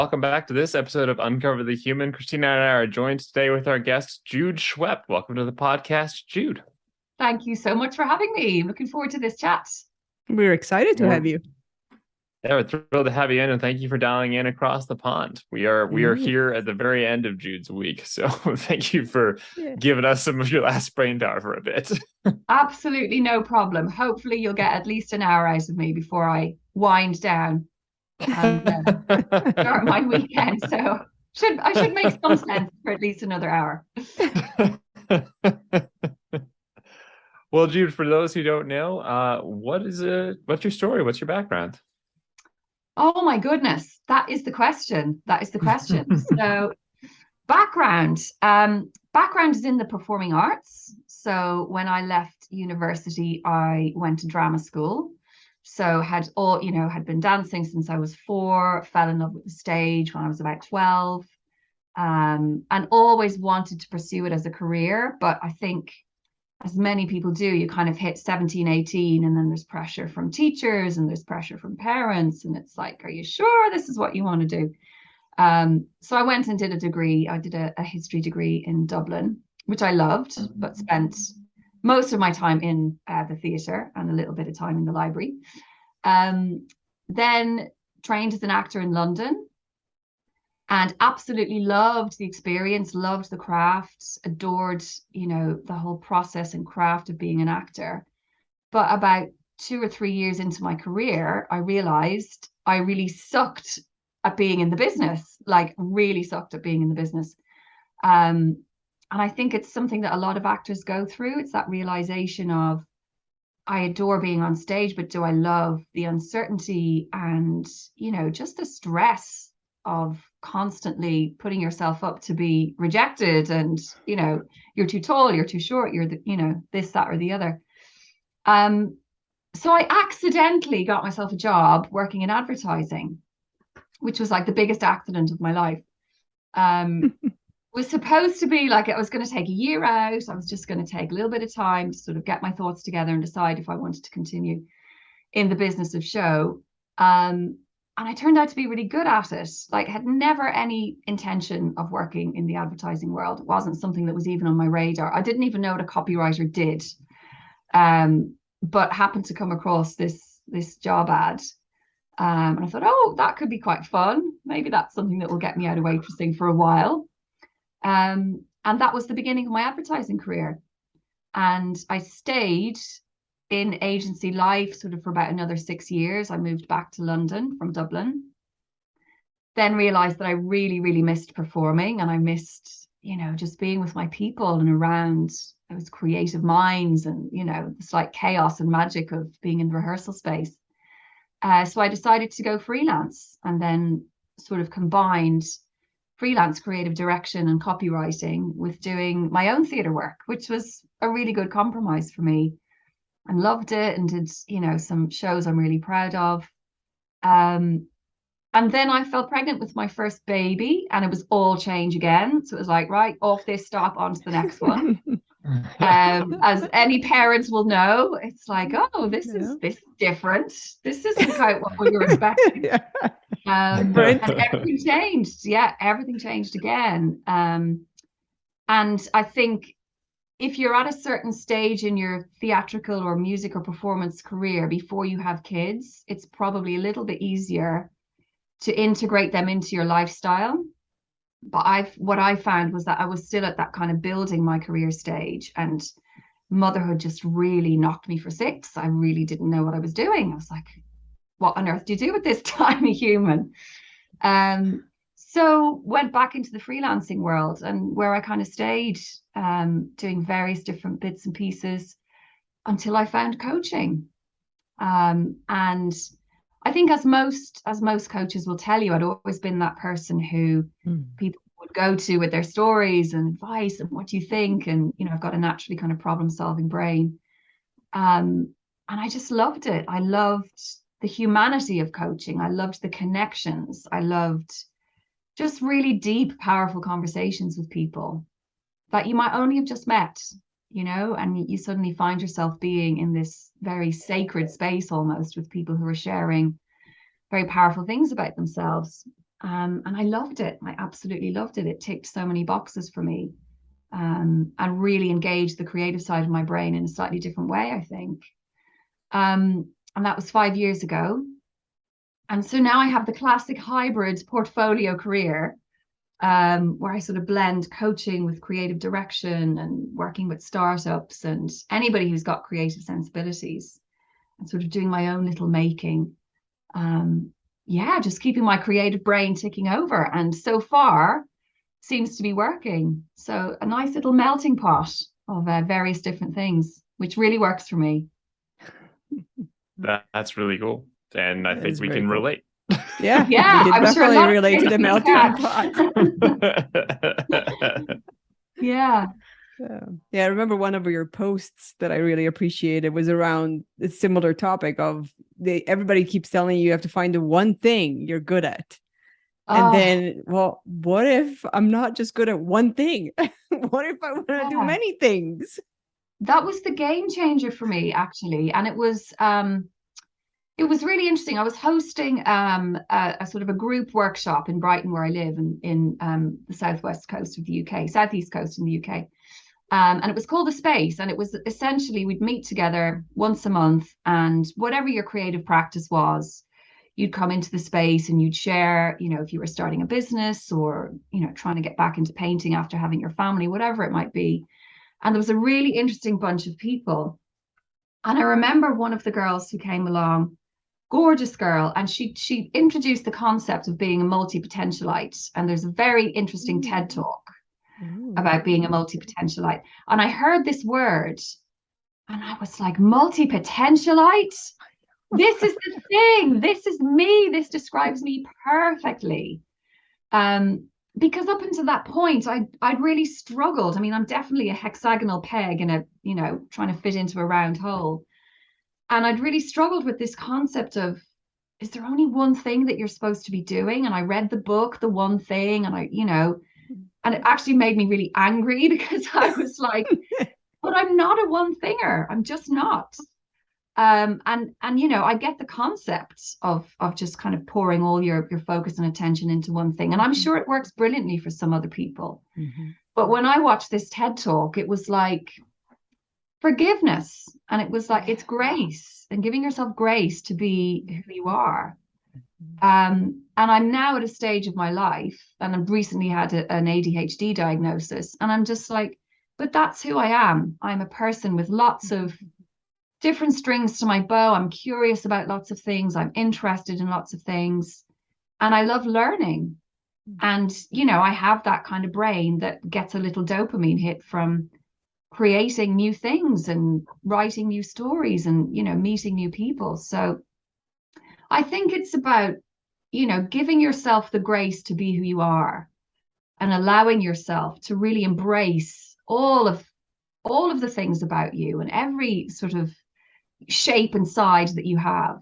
Welcome back to this episode of Uncover the Human. Christina and I are joined today with our guest, Jude Schweppe. Welcome to the podcast, Jude. Thank you so much for having me. I'm looking forward to this chat. We're excited to have you. We're thrilled to have you in, and thank you for dialing in across the pond. We are here at the very end of Jude's week, so thank you for giving us some of your last brain power for a bit. Absolutely no problem. Hopefully you'll get at least an hour out of me before I wind down and start my weekend. So I should make some sense for at least another hour. Well, Jude, for those who don't know, what's your story? What's your background? Oh my goodness, that is the question. So background is in the performing arts. So when I left university, I went to drama school. So had been dancing since I was 4, fell in love with the stage when I was about 12, and always wanted to pursue it as a career. But I think, as many people do, you kind of hit 17, 18, and then there's pressure from teachers and there's pressure from parents. And it's like, are you sure this is what you want to do? So I went and did a degree. I did a history degree in Dublin, which I loved, but spent most of my time in the theatre and a little bit of time in the library. Then trained as an actor in London and absolutely loved the experience, loved the craft, adored, the whole process and craft of being an actor. But about 2 or 3 years into my career, I realized I really sucked at being in the business, like really sucked at being in the business. And I think it's something that a lot of actors go through. It's that realization of, I adore being on stage, but do I love the uncertainty and, just the stress of constantly putting yourself up to be rejected and, you're too tall, you're too short, you're this, that, or the other. So I accidentally got myself a job working in advertising, which was like the biggest accident of my life. Was supposed to be like, I was going to take a year out. I was just going to take a little bit of time to sort of get my thoughts together and decide if I wanted to continue in the business of show. And I turned out to be really good at it. Like, had never any intention of working in the advertising world. It wasn't something that was even on my radar. I didn't even know what a copywriter did, but happened to come across this job ad. And I thought, oh, that could be quite fun. Maybe that's something that will get me out of waitressing for a while. And that was the beginning of my advertising career. And I stayed in agency life sort of for about another 6 years. I moved back to London from Dublin. Then realized that I really, really missed performing, and I missed, just being with my people and around those creative minds and, it's like chaos and magic of being in the rehearsal space. So I decided to go freelance, and then sort of combined freelance creative direction and copywriting with doing my own theatre work, which was a really good compromise for me, and loved it, and did, some shows I'm really proud of. And then I fell pregnant with my first baby, and it was all change again. So it was like, right, off this stop, on to the next one. As any parents will know, it's like, oh, this is different. This isn't quite what we were expecting. And everything changed. Yeah, everything changed again. And I think if you're at a certain stage in your theatrical or music or performance career before you have kids, it's probably a little bit easier to integrate them into your lifestyle. But what I found was that I was still at that kind of building my career stage, and motherhood just really knocked me for 6. I really didn't know what I was doing. I was like, what on earth do you do with this tiny human? So went back into the freelancing world, and where I kind of stayed doing various different bits and pieces until I found coaching. And I think, as most coaches will tell you, I'd always been that person who people would go to with their stories and advice and what do you think, and I've got a naturally kind of problem-solving brain, and I just loved it. I loved the humanity of coaching. I loved the connections. I loved just really deep, powerful conversations with people that you might only have just met, and you suddenly find yourself being in this very sacred space almost with people who are sharing very powerful things about themselves. And I loved it. I absolutely loved it. It ticked so many boxes for me, and really engaged the creative side of my brain in a slightly different way, I think. And that was 5 years ago. And so now I have the classic hybrid portfolio career, where I sort of blend coaching with creative direction and working with startups and anybody who's got creative sensibilities, and sort of doing my own little making. Yeah, just keeping my creative brain ticking over. And so far seems to be working. So a nice little melting pot of various different things, which really works for me. That's really cool. And I That think is we very can cool. relate. Yeah, Yeah, we can I'm sure a definitely lot of relate to the people melting can. pot. Yeah. Yeah, I remember one of your posts that I really appreciated was around a similar topic of everybody keeps telling you have to find the one thing you're good at. And Oh, then, well, what if I'm not just good at one thing? What if I want to do yeah. many things? That was the game changer for me, actually. And it was really interesting. I was hosting a sort of a group workshop in Brighton, where I live, in the southwest coast of the UK, southeast coast in the UK. And it was called The Space. And it was essentially, we'd meet together once a month, and whatever your creative practice was, you'd come into the space and you'd share, if you were starting a business, or, trying to get back into painting after having your family, whatever it might be. And there was a really interesting bunch of people. And I remember one of the girls who came along, gorgeous girl, and she introduced the concept of being a multi-potentialite. And there's a very interesting TED talk about being a multi-potentialite. And I heard this word and I was like, multi-potentialite? This is the thing. This is me. This describes me perfectly. Because up until that point, I'd really struggled. I mean, I'm definitely a hexagonal peg in a, trying to fit into a round hole. And I'd really struggled with this concept of, is there only one thing that you're supposed to be doing? And I read the book, The One Thing, and and it actually made me really angry, because I was like, but I'm not a one thinger. I'm just not. And I get the concept of just kind of pouring all your focus and attention into one thing, and I'm sure it works brilliantly for some other people. But when I watched this TED talk, it was like forgiveness, and it was like, it's grace, and giving yourself grace to be who you are. And I'm now at a stage of my life, and I've recently had an ADHD diagnosis, and I'm just like, but that's who I am. I'm a person with lots of different strings to my bow. I'm curious about lots of things. I'm interested in lots of things. And I love learning. And, I have that kind of brain that gets a little dopamine hit from creating new things and writing new stories and, meeting new people. So I think it's about, giving yourself the grace to be who you are, and allowing yourself to really embrace all of the things about you and every sort of shape and side that you have,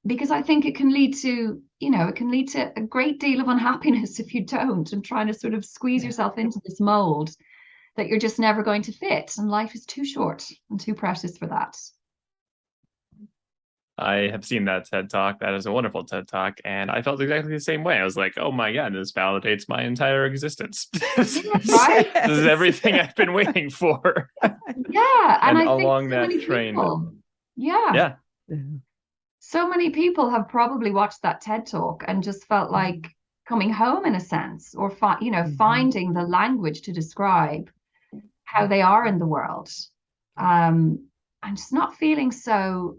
because I think it can lead to a great deal of unhappiness if you don't, and trying to sort of squeeze yourself into this mold that you're just never going to fit, and life is too short and too precious for that. I have seen that TED talk. That is a wonderful TED talk, and I felt exactly the same way. I was like, "Oh my god, this validates my entire existence. Right? This is everything I've been waiting for." Yeah, and I think along so that many train, people, yeah, so many people have probably watched that TED talk and just felt like coming home in a sense, or finding the language to describe how they are in the world, and just not feeling so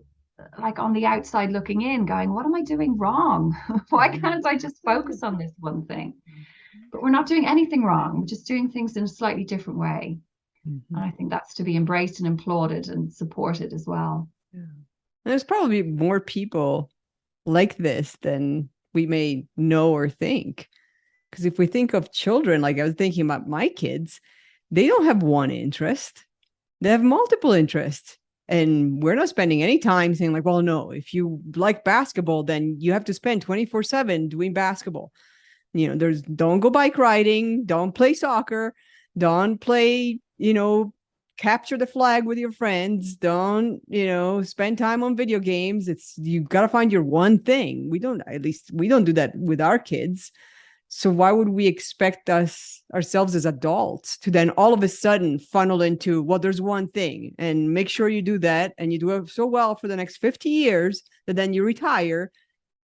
like on the outside looking in, going, what am I doing wrong? Why can't I just focus on this one thing? But we're not doing anything wrong. We're just doing things in a slightly different way. And I think that's to be embraced and applauded and supported as well. There's probably more people like this than we may know or think. Because if we think of children, like I was thinking about my kids, they don't have one interest. They have multiple interests. And we're not spending any time saying like, well, no, if you like basketball, then you have to spend 24/7 doing basketball. Don't go bike riding, don't play soccer, don't play, capture the flag with your friends. Don't, spend time on video games. You got to find your one thing. At least we don't do that with our kids. So why would we expect ourselves as adults to then all of a sudden funnel into, well, there's one thing, and make sure you do that, and you do it so well for the next 50 years that then you retire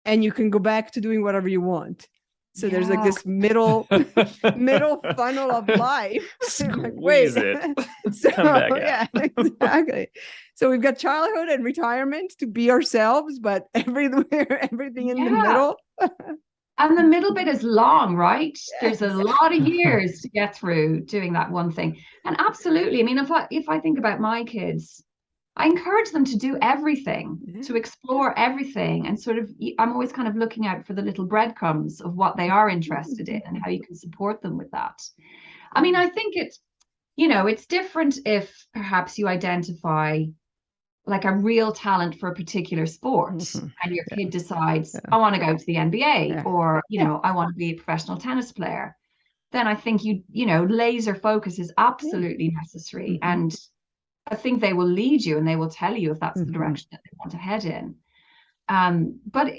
and you can go back to doing whatever you want. So there's like this middle funnel of life. Squeeze it. So, come back out. Yeah, exactly. So we've got childhood and retirement to be ourselves, but everything in the middle. And the middle bit is long, right? Yes. There's a lot of years to get through doing that one thing. And absolutely, I mean, if I think about my kids, I encourage them to do everything, to explore everything, and sort of, I'm always kind of looking out for the little breadcrumbs of what they are interested in and how you can support them with that. I mean, I think it's different if perhaps you identify like a real talent for a particular sport, and your kid decides, I want to go to the NBA, or, I want to be a professional tennis player. Then I think laser focus is absolutely necessary. And I think they will lead you and they will tell you if that's the direction that they want to head in. But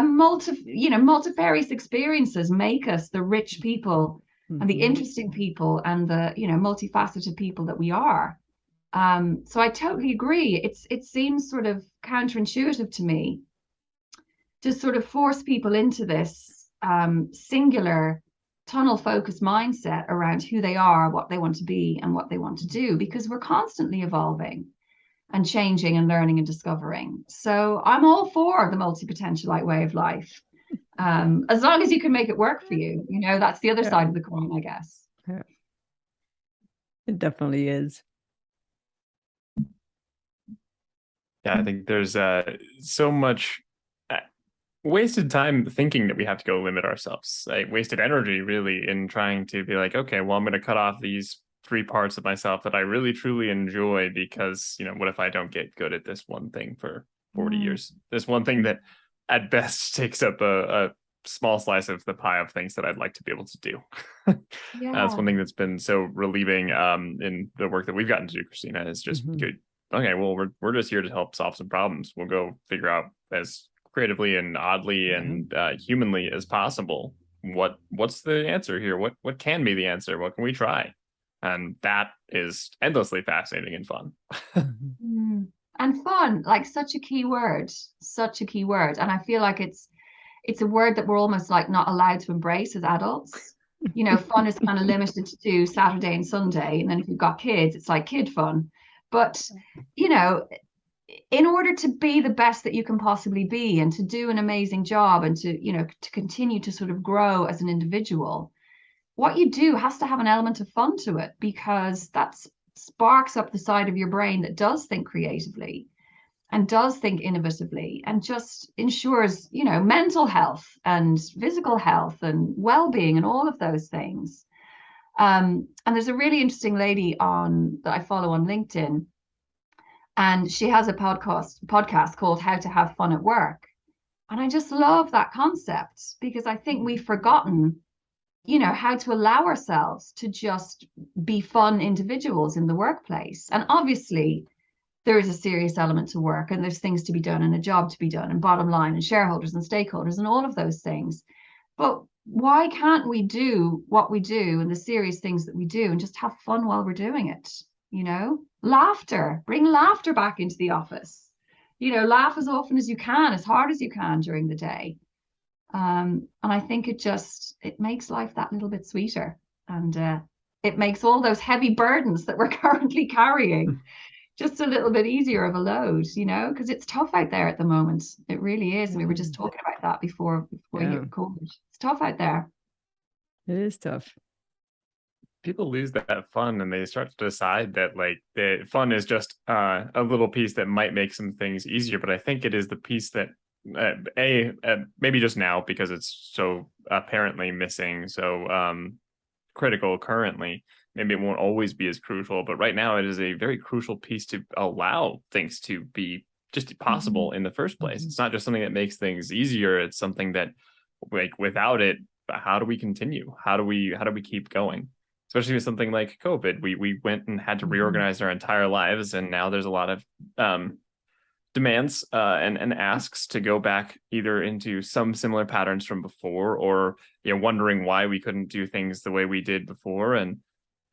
multifarious experiences make us the rich people and the interesting people and the multifaceted people that we are. So I totally agree. It seems sort of counterintuitive to me to sort of force people into this singular tunnel focused mindset around who they are, what they want to be, and what they want to do, because we're constantly evolving and changing and learning and discovering. So I'm all for the multipotentialite way of life, as long as you can make it work for you. That's the other side of the coin, I guess. Yeah. It definitely is. Yeah, I think there's so much wasted time thinking that we have to go limit ourselves, like wasted energy really in trying to be like, okay, well, I'm going to cut off these 3 parts of myself that I really truly enjoy, because what if I don't get good at this one thing for 40 years, this one thing that at best takes up a small slice of the pie of things that I'd like to be able to do. That's one thing that's been so relieving in the work that we've gotten to do, Christina, is just good. Okay, well, we're just here to help solve some problems. We'll go figure out as creatively and oddly and humanly as possible what's the answer here, what can be the answer, what can we try, and that is endlessly fascinating and fun. And fun, like such a key word, and I feel like it's a word that we're almost like not allowed to embrace as adults. Fun is kind of limited to Saturday and Sunday, and then if you've got kids, it's like kid fun. But in order to be the best that you can possibly be, and to do an amazing job, and to continue to sort of grow as an individual, what you do has to have an element of fun to it, because that sparks up the side of your brain that does think creatively and does think innovatively, and just ensures mental health and physical health and well-being and all of those things. And there's a really interesting lady that I follow on LinkedIn, and she has a podcast called How to Have Fun at Work. And I just love that concept, because I think we've forgotten, how to allow ourselves to just be fun individuals in the workplace. And obviously, there is a serious element to work, and there's things to be done and a job to be done, and bottom line, and shareholders and stakeholders and all of those things. But why can't we do what we do and the serious things that we do and just have fun while we're doing it? Laughter, bring laughter back into the office. Laugh as often as you can, as hard as you can during the day. And I think it makes life that little bit sweeter, and it makes all those heavy burdens that we're currently carrying just a little bit easier of a load, because it's tough out there at the moment. It really is. And we were just talking about that before you hit COVID. It's tough out there. It is tough. People lose that fun, and they start to decide that like the fun is just a little piece that might make some things easier. But I think it is the piece that maybe just now, because it's so apparently missing, so critical currently, maybe it won't always be as crucial, but right now it is a very crucial piece to allow things to be just possible in the first place. It's not just something that makes things easier. It's something that, like, without it, how do we continue? How do we keep going? especially with something like COVID. We went and had to reorganize our entire lives, and now there's a lot of demands and asks to go back either into some similar patterns from before, or wondering why we couldn't do things the way we did before. And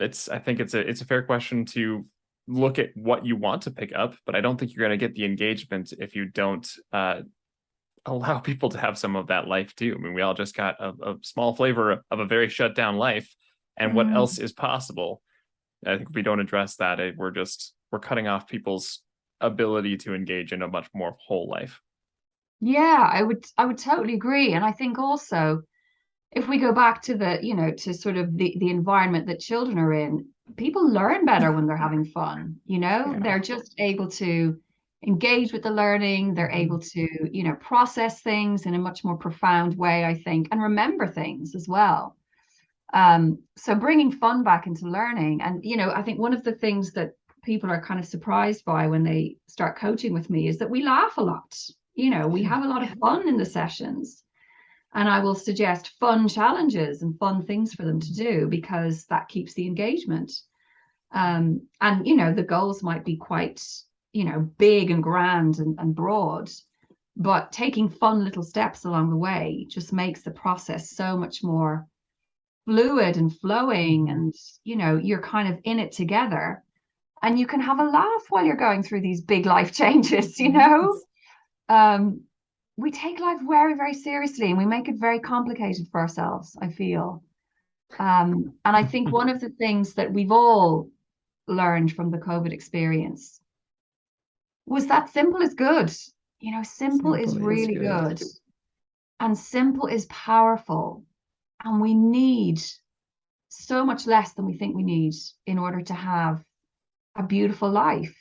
I think it's a fair question to look at what you want to pick up, but I don't think you're going to get the engagement if you don't allow people to have some of that life too. I mean, we all just got a small flavor of a very shut down life, and what else is possible. I think if we don't address that, we're cutting off people's ability to engage in a much more whole life. Yeah, I would totally agree. And I think also, if we go back to to sort of the environment that children are in, people learn better when they're having fun. Yeah. They're just able to engage with the learning. They're able to, process things in a much more profound way, I think, and remember things as well. So bringing fun back into learning. And, I think one of the things that people are kind of surprised by when they start coaching with me is that we laugh a lot. We have a lot of fun in the sessions. And I will suggest fun challenges and fun things for them to do, because that keeps the engagement. And, the goals might be quite, big and grand and broad, but taking fun little steps along the way just makes the process so much more fluid and flowing. And, you're kind of in it together, and you can have a laugh while you're going through these big life changes, we take life very, very seriously, and we make it very complicated for ourselves, I feel. And I think one of the things that we've all learned from the COVID experience was that simple is good. Simple is really good. And simple is powerful. And we need so much less than we think we need in order to have a beautiful life.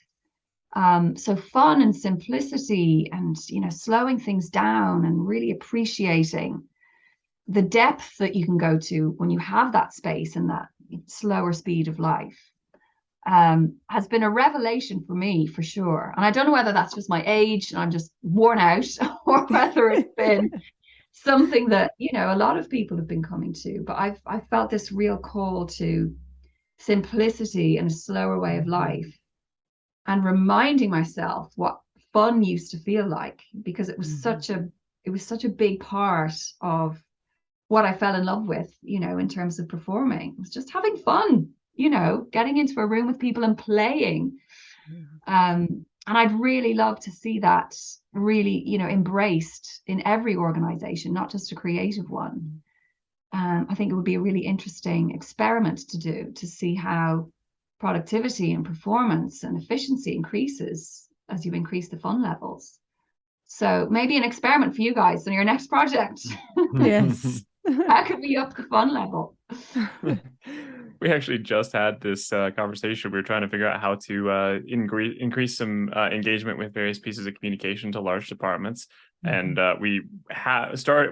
So fun and simplicity, and slowing things down and really appreciating the depth that you can go to when you have that space and that slower speed of life, has been a revelation for me, for sure. And I don't know whether that's just my age and I'm just worn out, or whether it's been something that a lot of people have been coming to. But I've felt this real call to simplicity and a slower way of life, and reminding myself what fun used to feel like, because it was such a big part of what I fell in love with, in terms of performing. It was just having fun, getting into a room with people and playing. And I'd really love to see that really, embraced in every organization, not just a creative one. I think it would be a really interesting experiment to do, to see how productivity and performance and efficiency increases as you increase the fun levels. So maybe an experiment for you guys on your next project. Yes. How can we up the fun level? We actually just had this conversation. We were trying to figure out how to increase some engagement with various pieces of communication to large departments. And we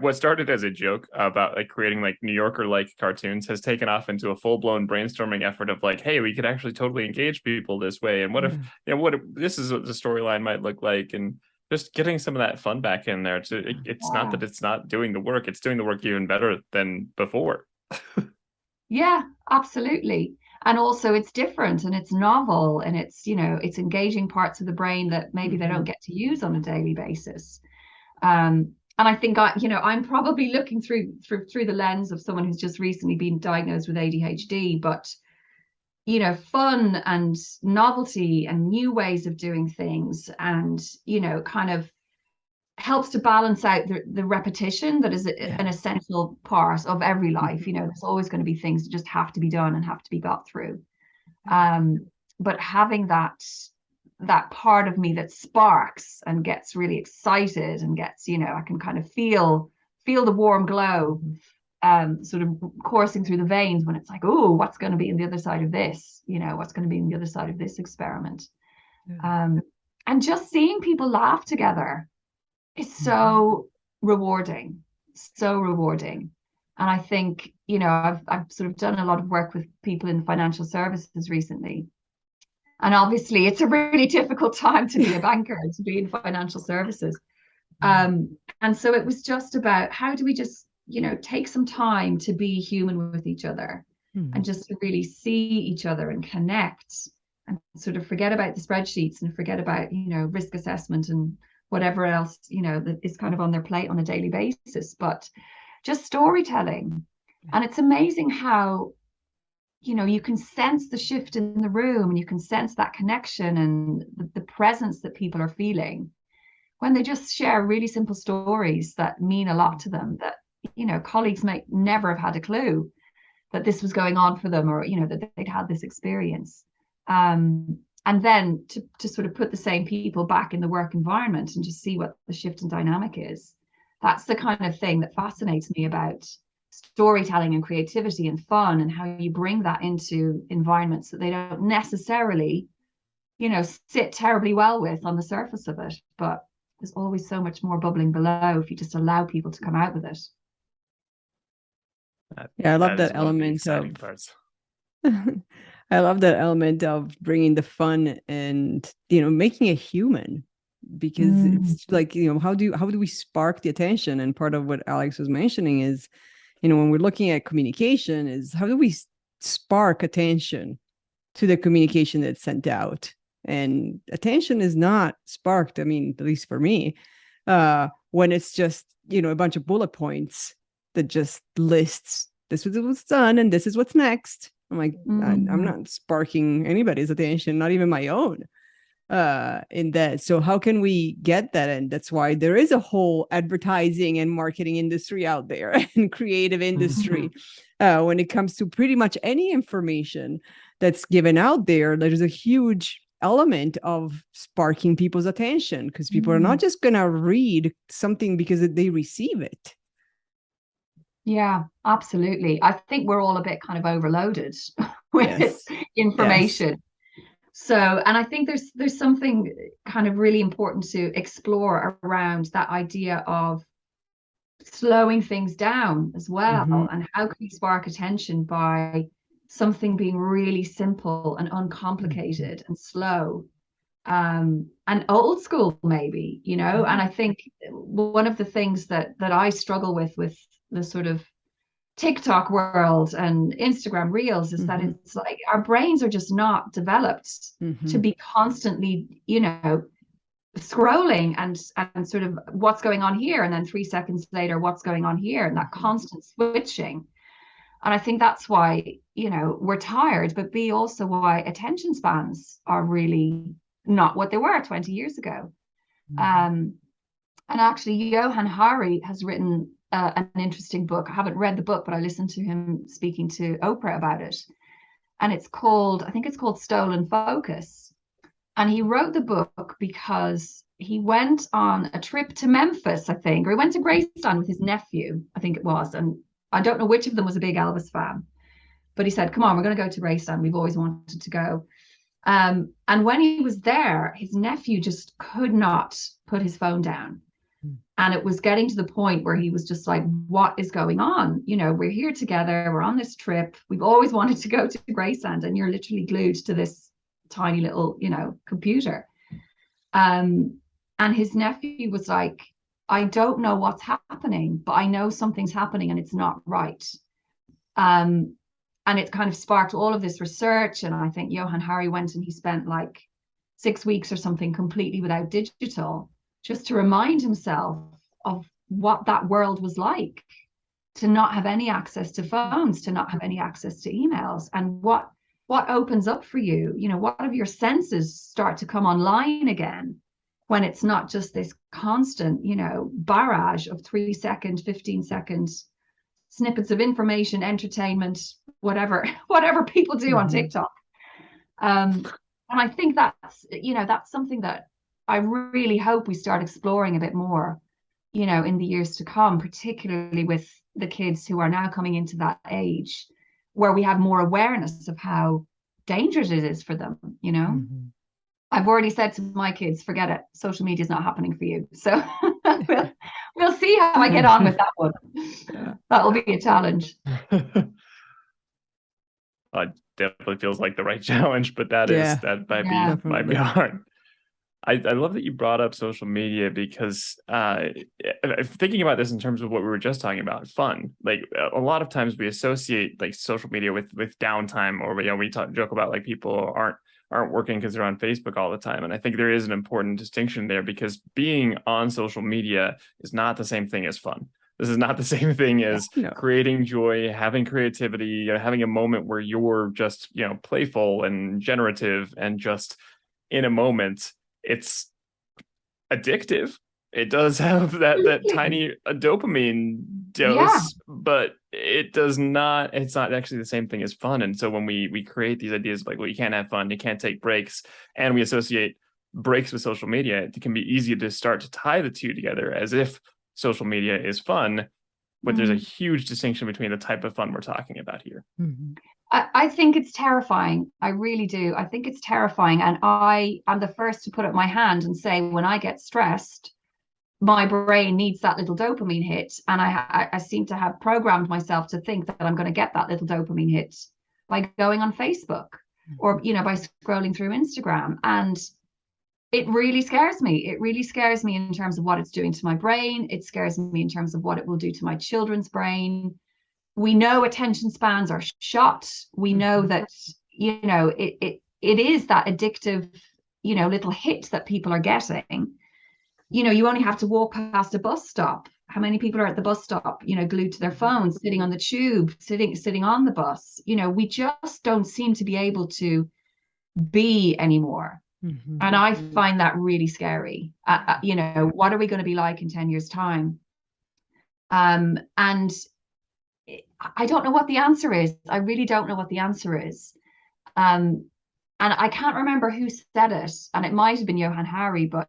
what started as a joke about creating New Yorker cartoons has taken off into a full-blown brainstorming effort of hey, we could actually totally engage people this way. And what if this is what the storyline might look like, and just getting some of that fun back in there. It's not that it's not doing the work, it's doing the work even better than before. Yeah, absolutely. And also it's different and it's novel, and it's it's engaging parts of the brain that maybe they don't get to use on a daily basis. And I think I'm probably looking through the lens of someone who's just recently been diagnosed with ADHD, but fun and novelty and new ways of doing things, and kind of helps to balance out the repetition that is an essential part of every life. There's always going to be things that just have to be done and have to be got through. But having that part of me that sparks and gets really excited and gets, I can kind of feel the warm glow sort of coursing through the veins when it's oh, what's going to be on the other side of this? What's going to be on the other side of this experiment? And just seeing people laugh together is so rewarding, so rewarding. And I think, I've sort of done a lot of work with people in financial services recently. And obviously it's a really difficult time to be a banker and to be in financial services. And so it was just about how do we just, take some time to be human with each other, and just to really see each other and connect and sort of forget about the spreadsheets and forget about, risk assessment and whatever else, that is kind of on their plate on a daily basis, but just storytelling. And it's amazing how, you can sense the shift in the room, and you can sense that connection and the presence that people are feeling when they just share really simple stories that mean a lot to them, that, colleagues might never have had a clue that this was going on for them, or, that they'd had this experience. And then to sort of put the same people back in the work environment and just see what the shift in dynamic is. That's the kind of thing that fascinates me about storytelling and creativity and fun, and how you bring that into environments that they don't necessarily, sit terribly well with on the surface of it. But there's always so much more bubbling below if you just allow people to come out with it. Yeah, I love that that element of parts. I love that element of bringing the fun and, making it human, because it's like, how do we spark the attention? And part of what Alex was mentioning is, when we're looking at communication, is how do we spark attention to the communication that's sent out? And attention is not sparked, I mean, at least for me, when it's just, a bunch of bullet points that just lists, this is what's done and this is what's next. I'm like, I'm not sparking anybody's attention, not even my own, in that. So how can we get that? And that's why there is a whole advertising and marketing industry out there and creative industry. When it comes to pretty much any information that's given out there, there's a huge element of sparking people's attention, because people are not just going to read something because they receive it. Yeah, absolutely. I think we're all a bit kind of overloaded with information. Yes. So, and I think there's something kind of really important to explore around that idea of slowing things down as well. And how can you spark attention by something being really simple and uncomplicated and slow, and old school maybe, and I think one of the things that I struggle with the sort of TikTok world and Instagram reels is that it's like our brains are just not developed to be constantly, scrolling and sort of what's going on here, and then 3 seconds later what's going on here, and that constant switching. And I think that's why, we're tired, but B, also why attention spans are really not what they were 20 years ago. And actually, Johann Hari has written an interesting book. I haven't read the book, but I listened to him speaking to Oprah about it. And I think it's called Stolen Focus. And he wrote the book because he went on a trip to Memphis, I think, or he went to Graceland with his nephew, I think it was. And I don't know which of them was a big Elvis fan, but he said, come on, we're going to go to Graceland. We've always wanted to go. And when he was there, his nephew just could not put his phone down. And it was getting to the point where he was just like, what is going on? We're here together. We're on this trip. We've always wanted to go to Graceland, and you're literally glued to this tiny little, computer. And his nephew was like, I don't know what's happening, but I know something's happening and it's not right. And it kind of sparked all of this research. And I think Johann Hari went and he spent like 6 weeks or something completely without digital, just to remind himself of what that world was like, to not have any access to phones, to not have any access to emails, and what opens up for you, what of your senses start to come online again when it's not just this constant, barrage of 3 second, 15 seconds snippets of information, entertainment, whatever people do on TikTok. And I think that's something that I really hope we start exploring a bit more, in the years to come, particularly with the kids who are now coming into that age where we have more awareness of how dangerous it is for them, I've already said to my kids, forget it, social media is not happening for you. So we'll see how I get on with that one. Yeah. That will be a challenge. It definitely feels like the right challenge, but that might be hard. I love that you brought up social media because thinking about this in terms of what we were just talking about, fun. Like a lot of times we associate like social media with downtime, or we joke about like people aren't working because they're on Facebook all the time. And I think there is an important distinction there, because being on social media is not the same thing as fun. This is not the same thing as No. creating joy, having creativity, having a moment where you're just, playful and generative and just in a moment. It's addictive. It does have that Absolutely. tiny dopamine Yeah. dose, but it's not actually the same thing as fun. And so when we create these ideas like, well, you can't have fun, you can't take breaks, and we associate breaks with social media, it can be easy to start to tie the two together as if social media is fun, but there's a Mm. huge distinction between the type of fun we're talking about here. Mhm. I think it's terrifying. I really do. I think it's terrifying. And I am the first to put up my hand and say, when I get stressed, my brain needs that little dopamine hit. And I seem to have programmed myself to think that I'm going to get that little dopamine hit by going on Facebook or, by scrolling through Instagram. And it really scares me. It really scares me in terms of what it's doing to my brain. It scares me in terms of what it will do to my children's brain. We know attention spans are shot. We know that, it is that addictive, little hit that people are getting. You only have to walk past a bus stop. How many people are at the bus stop, glued to their phones, sitting on the tube, sitting on the bus? We just don't seem to be able to be anymore. Mhm. And I find that really scary. What are we going to be like in 10 years' time? And I don't know what the answer is. I really don't know what the answer is. Um, and I can't remember who said it, and it might have been Johann Hari, but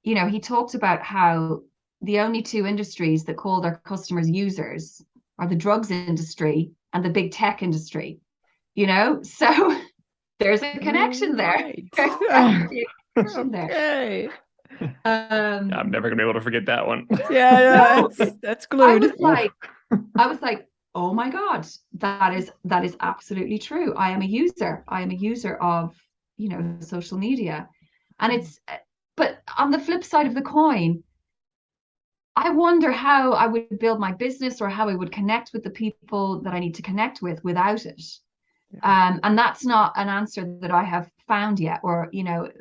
he talked about how the only two industries that call their customers users are the drugs industry and the big tech industry. So there's a connection there. Right. There's definitely a connection there. Okay. I'm never gonna be able to forget that one. Yeah, No, that's I glued. was like, oh my God, that is absolutely true. I am a user. I am a user of, social media. And but on the flip side of the coin, I wonder how I would build my business or how I would connect with the people that I need to connect with without it. And that's not an answer that I have found yet, or,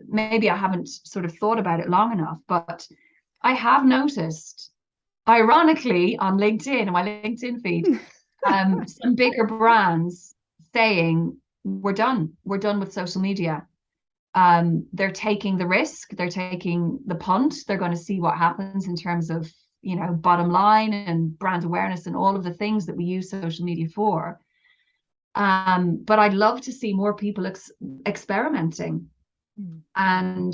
maybe I haven't sort of thought about it long enough, but I have noticed, ironically, on LinkedIn, my LinkedIn feed, some bigger brands saying, we're done with social media. They're taking the risk, they're taking the punt, they're going to see what happens in terms of, bottom line and brand awareness and all of the things that we use social media for. But I'd love to see more people experimenting and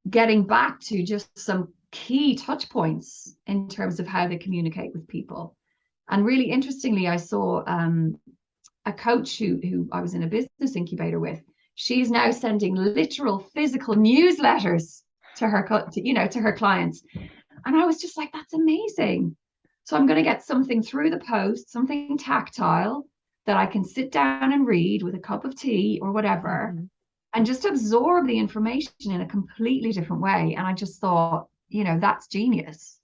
getting back to just some key touch points in terms of how they communicate with people. And really interestingly, I saw a coach who I was in a business incubator with. She's now sending literal physical newsletters to her clients. And I was just like, that's amazing. So I'm going to get something through the post, something tactile that I can sit down and read with a cup of tea or whatever, and just absorb the information in a completely different way. And I just thought, that's genius.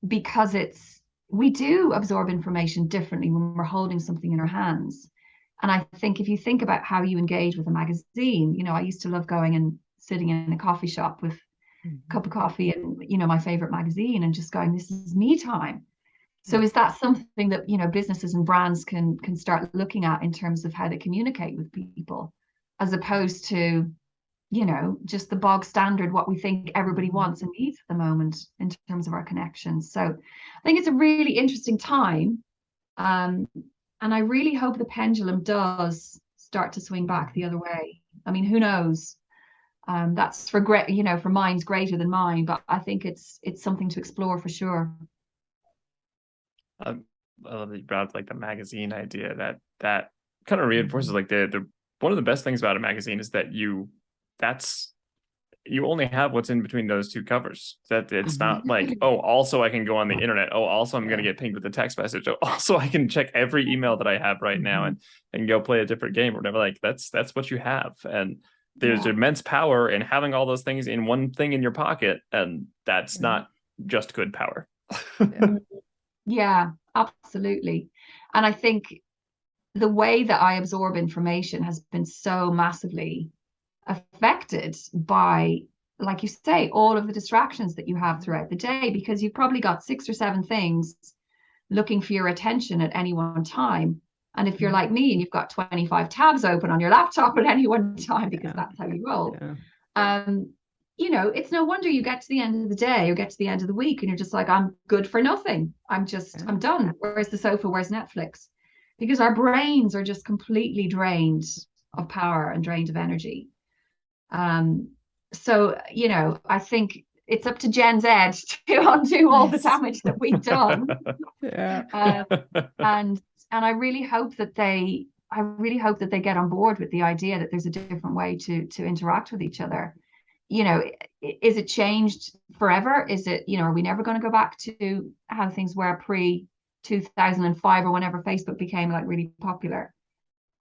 Because we do absorb information differently when we're holding something in our hands. And I think if you think about how you engage with a magazine, I used to love going and sitting in a coffee shop with a cup of coffee and, my favorite magazine and just going, this is me time. So is that something that, businesses and brands can start looking at in terms of how they communicate with people, as opposed to, just the bog standard, what we think everybody wants and needs at the moment in terms of our connections. So I think it's a really interesting time. And I really hope the pendulum does start to swing back the other way. I mean, who knows? That's for great, for minds greater than mine, but I think it's something to explore for sure. I love that you brought up like the magazine idea. That kind of reinforces like the one of the best things about a magazine is that you only have what's in between those two covers. That it's not like, oh, also I can go on the internet. Oh, also I'm gonna get pinged with a text message. Oh, also I can check every email that I have right now and go play a different game or whatever. Like that's what you have. And there's Yeah. immense power in having all those things in one thing in your pocket, and that's not just good power. Yeah, absolutely. And I think the way that I absorb information has been so massively affected by, like you say, all of the distractions that you have throughout the day, because you've probably got 6 or 7 things looking for your attention at any one time. And if you're like me and you've got 25 tabs open on your laptop at any one time, because that's how you roll, it's no wonder you get to the end of the day or get to the end of the week and you're just like, I'm good for nothing. I'm done. Where's the sofa? Where's Netflix? Because our brains are just completely drained of power and drained of energy. So, I think it's up to Gen Z to undo all the damage that we've done. And I really hope that they get on board with the idea that there's a different way to interact with each other. Is it changed forever? Is it, are we never going to go back to how things were pre 2005 or whenever Facebook became like really popular?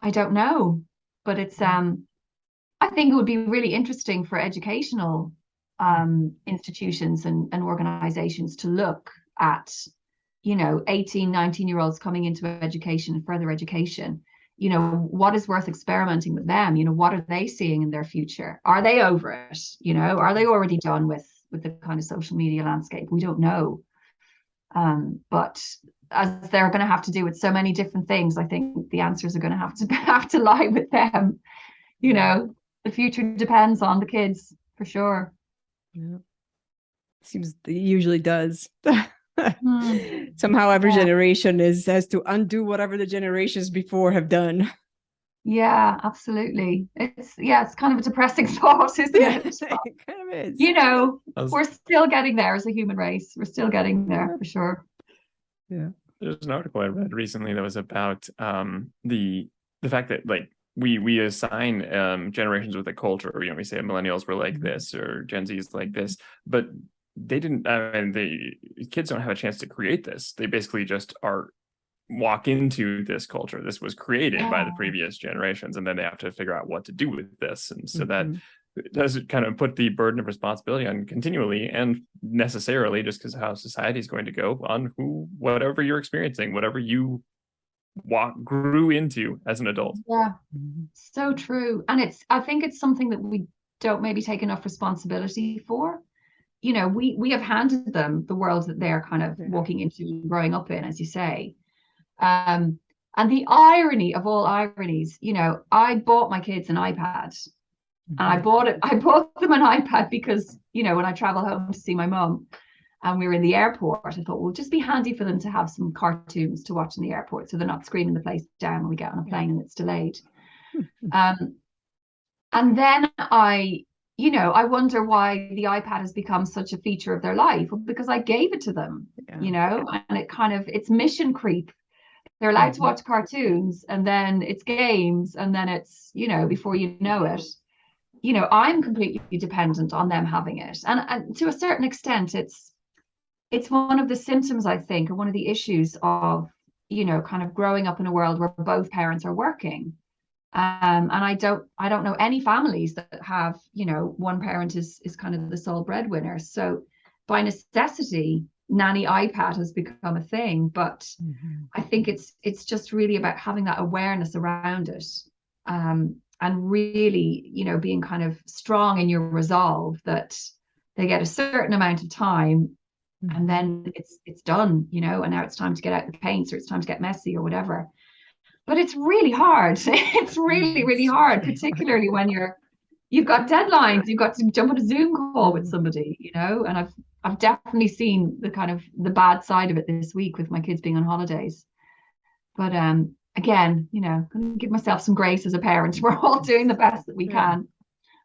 I don't know, but it's I think it would be really interesting for educational institutions and organizations to look at 18, 19-year-olds coming into education and further education. What is worth experimenting with them? What are they seeing in their future? Are they over it? Are they already done with the kind of social media landscape? We don't know. But as they're going to have to do with so many different things, I think the answers are going to have to lie with them. The future depends on the kids for sure. Yeah. Seems it usually does. Somehow every generation has to undo whatever the generations before have done. Yeah, absolutely. It's kind of a depressing thought, isn't it? It kind of is. We're still getting there as a human race. We're still getting there for sure. Yeah. There's an article I read recently that was about the fact that like we assign generations with a culture. We say millennials were like this or Gen Z is like this, but they didn't. The kids don't have a chance to create this. They basically just walk into this culture. This was created by the previous generations, and then they have to figure out what to do with this. And so that does kind of put the burden of responsibility on continually and necessarily, just because how society is going to go, on whatever you're experiencing, whatever you grew into as an adult. Yeah, so true. And I think it's something that we don't maybe take enough responsibility for. We have handed them the world that they're kind of walking into, growing up in, as you say. And the irony of all ironies, I bought my kids an iPad. And I bought them an iPad because, when I travel home to see my mum and we were in the airport, I thought, well, it'll just be handy for them to have some cartoons to watch in the airport so they're not screaming the place down when we get on a plane and it's delayed. And then I wonder why the iPad has become such a feature of their life. Well, because I gave it to them, and it's mission creep. They're allowed to watch cartoons and then it's games and then it's, before you know it, I'm completely dependent on them having it. And to a certain extent, it's one of the symptoms, I think, or one of the issues of, kind of growing up in a world where both parents are working. And I don't know any families that have, one parent is kind of the sole breadwinner. So by necessity, nanny iPad has become a thing. But I think it's just really about having that awareness around it. And really, being kind of strong in your resolve that they get a certain amount of time and then it's done, and now it's time to get out the paints or it's time to get messy or whatever. But it's really hard. It's really, really hard, particularly when you've got deadlines, you've got to jump on a Zoom call with somebody, and I've definitely seen the kind of the bad side of it this week with my kids being on holidays. But again, I'm going to give myself some grace as a parent. We're all doing the best that we can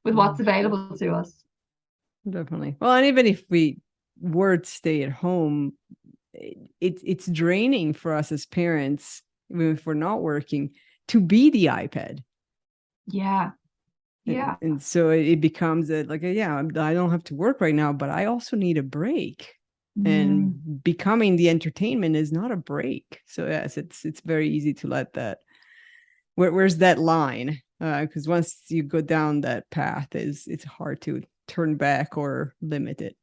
with what's available to us. Definitely. Well, and even if we were to stay at home, it's draining for us as parents, even if we're not working, to be the iPad. Yeah. Yeah. And so it becomes I don't have to work right now, but I also need a break. And becoming the entertainment is not a break. So yes, it's very easy to let that. Where's that line? Because once you go down that path, it's hard to turn back or limit it.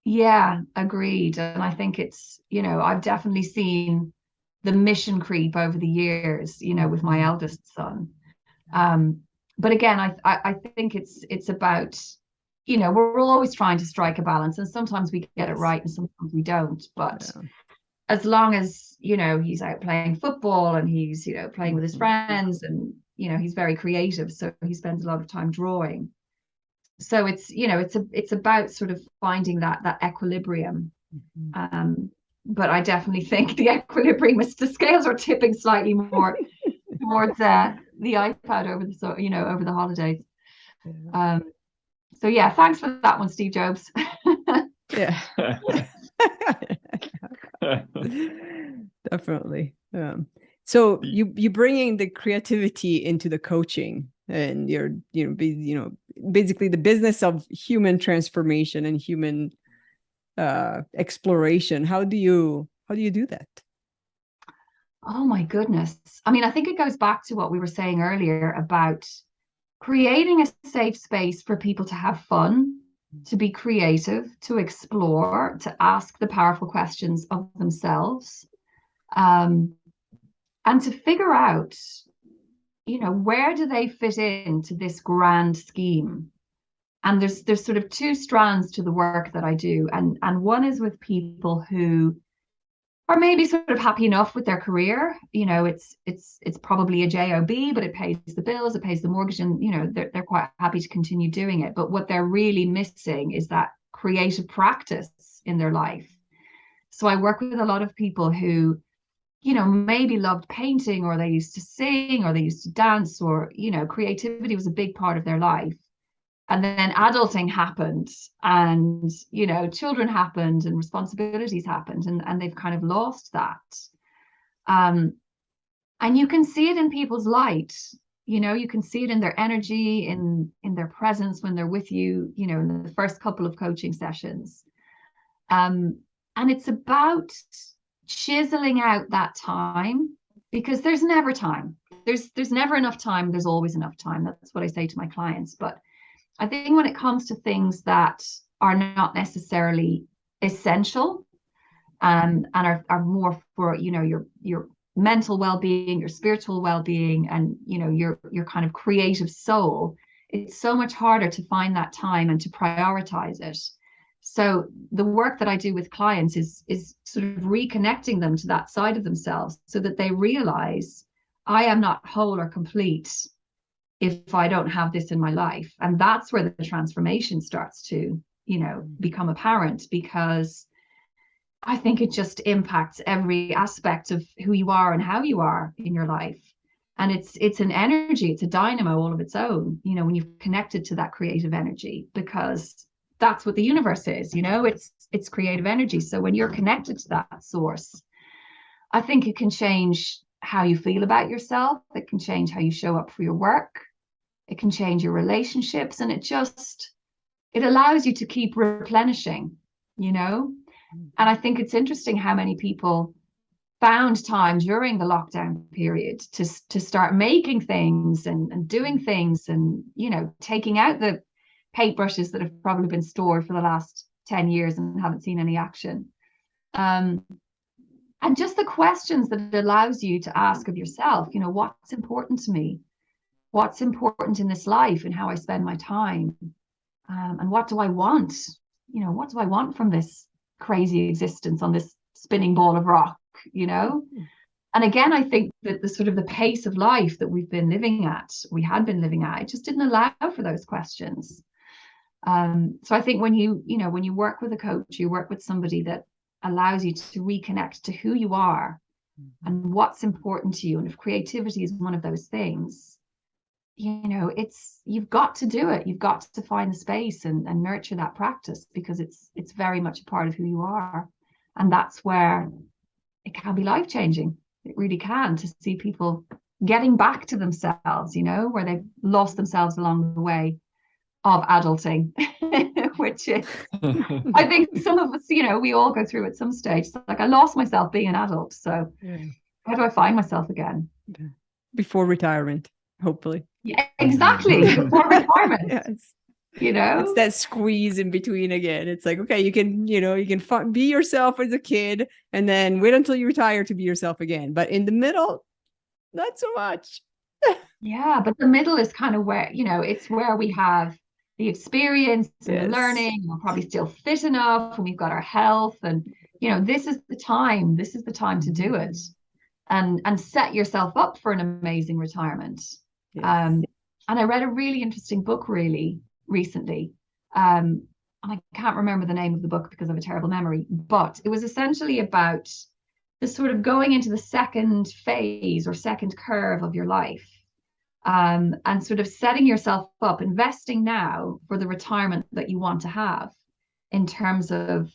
Yeah, agreed. And I think it's, I've definitely seen the mission creep over the years, with my eldest son. Um, but again, I think it's about, we're always trying to strike a balance, and sometimes we get it Yes. right and sometimes we don't. But Yeah. as long as, he's out playing football and he's, playing with his friends, and, he's very creative, so he spends a lot of time drawing. So it's about sort of finding that equilibrium. But I definitely think the equilibrium is, the scales are tipping slightly more towards the iPad over the holidays. So yeah, thanks for that one, Steve Jobs. Yeah. Definitely. So you bringing the creativity into the coaching, and you're basically the business of human transformation and human exploration. How do you do that? Oh my goodness. I mean, I think it goes back to what we were saying earlier about creating a safe space for people to have fun, to be creative, to explore, to ask the powerful questions of themselves, and to figure out, where do they fit into this grand scheme? And there's sort of two strands to the work that I do, and one is with people who are maybe sort of happy enough with their career. It's probably a job, but it pays the bills, it pays the mortgage, and they're quite happy to continue doing it. But what they're really missing is that creative practice in their life. So I work with a lot of people who, maybe loved painting, or they used to sing, or they used to dance, or creativity was a big part of their life. And then adulting happened, and children happened, and responsibilities happened, and they've kind of lost that. And you can see it in people's light. You can see it in their energy, in their presence when they're with you, in the first couple of coaching sessions. And it's about chiseling out that time, because there's never time. There's never enough time. There's always enough time. That's what I say to my clients. But I think when it comes to things that are not necessarily essential, and are more for your mental well-being, your spiritual well-being, and your kind of creative soul, it's so much harder to find that time and to prioritize it. So the work that I do with clients is sort of reconnecting them to that side of themselves, so that they realize, I am not whole or complete if I don't have this in my life. And that's where the transformation starts to, become apparent, because I think it just impacts every aspect of who you are and how you are in your life. And it's an energy, it's a dynamo all of its own, when you've connected to that creative energy, because that's what the universe is, it's creative energy. So when you're connected to that source, I think it can change how you feel about yourself. It can change how you show up for your work. It can change your relationships, and it allows you to keep replenishing, And I think it's interesting how many people found time during the lockdown period to start making things and doing things, and, taking out the paintbrushes that have probably been stored for the last 10 years and haven't seen any action. And just the questions that it allows you to ask of yourself, what's important to me? What's important in this life and how I spend my time? And what do I want? What do I want from this crazy existence on this spinning ball of rock, And again, I think that the sort of the pace of life that we had been living at, it just didn't allow for those questions. So I think when you work with a coach, you work with somebody that allows you to reconnect to who you are and what's important to you. And if creativity is one of those things, you've got to do it. You've got to find the space and nurture that practice, because it's very much a part of who you are. And that's where it can be life-changing. It really can, to see people getting back to themselves, where they've lost themselves along the way of adulting, which is, I think some of us, we all go through at some stage. It's like, I lost myself being an adult. So how do I find myself again? Before retirement, hopefully. Yeah, exactly. Before retirement, Yes. you know? It's that squeeze in between again. It's like, okay, you can, be yourself as a kid and then wait until you retire to be yourself again. But in the middle, not so much. Yeah, but the middle is kind of where, it's where we have the experience and the Yes. learning, and we're probably still fit enough, and we've got our health, and this is the time. This is the time to do it, and set yourself up for an amazing retirement. Yes. And I read a really interesting book really recently. And I can't remember the name of the book because I have a terrible memory, but it was essentially about the sort of going into the second phase or second curve of your life, and sort of setting yourself up, investing now for the retirement that you want to have, in terms of,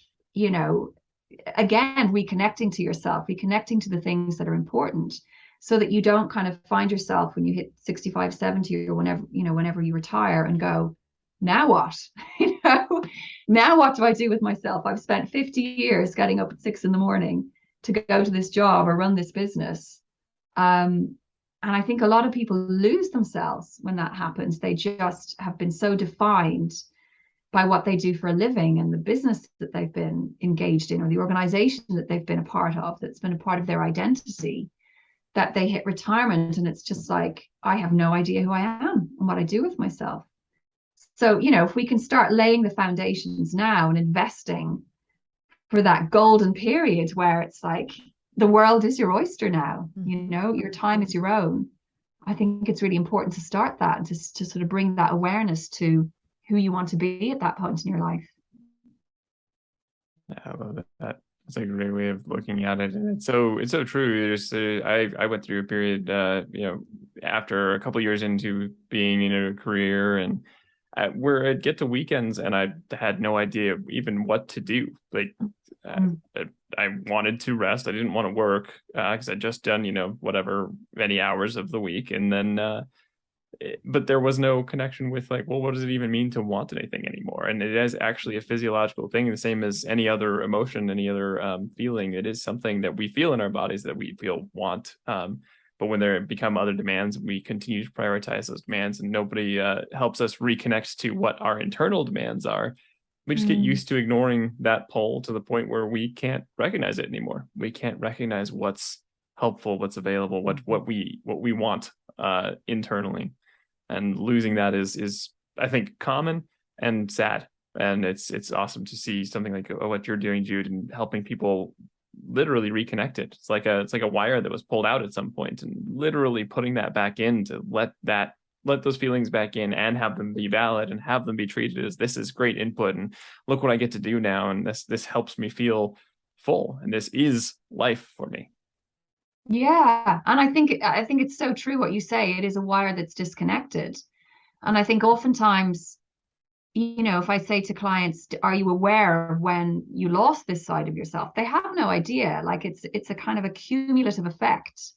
again, reconnecting to yourself, reconnecting to the things that are important, so that you don't kind of find yourself when you hit 65, 70, or whenever you retire and go, now what? Now what do I do with myself? I've spent 50 years getting up at 6 a.m. to go to this job or run this business. And I think a lot of people lose themselves when that happens. They just have been so defined by what they do for a living and the business that they've been engaged in, or the organization that they've been a part of, that's been a part of their identity, that they hit retirement and it's just like, I have no idea who I am and what I do with myself. So, if we can start laying the foundations now and investing for that golden period where it's like the world is your oyster now, your time is your own. I think it's really important to start that and to sort of bring that awareness to who you want to be at that point in your life. Yeah, I love that. It's a great way of looking at it, and it's so true. There's I went through a period, after a couple of years into being in a career, and where I'd get to weekends and I had no idea even what to do. Like, I wanted to rest. I didn't want to work because I'd just done, whatever many hours of the week, and then but there was no connection with, like, well, what does it even mean to want anything anymore? And it is actually a physiological thing, the same as any other emotion, any other feeling. It is something that we feel in our bodies that we feel want. But when there become other demands, we continue to prioritize those demands, and nobody helps us reconnect to what our internal demands are. We just get used to ignoring that pull to the point where we can't recognize it anymore. We can't recognize what's helpful, what's available, what we want internally. And losing that is I think common and sad. And it's awesome to see something like what you're doing, Jude, and helping people literally reconnect it. It's like a wire that was pulled out at some point, and literally putting that back in to let those feelings back in and have them be valid and have them be treated as, this is great input and look what I get to do now, and this helps me feel full, and this is life for me. Yeah, and I think it's so true what you say. It is a wire that's disconnected. And I think oftentimes, if I say to clients, are you aware of when you lost this side of yourself? They have no idea. Like, it's a kind of a cumulative effect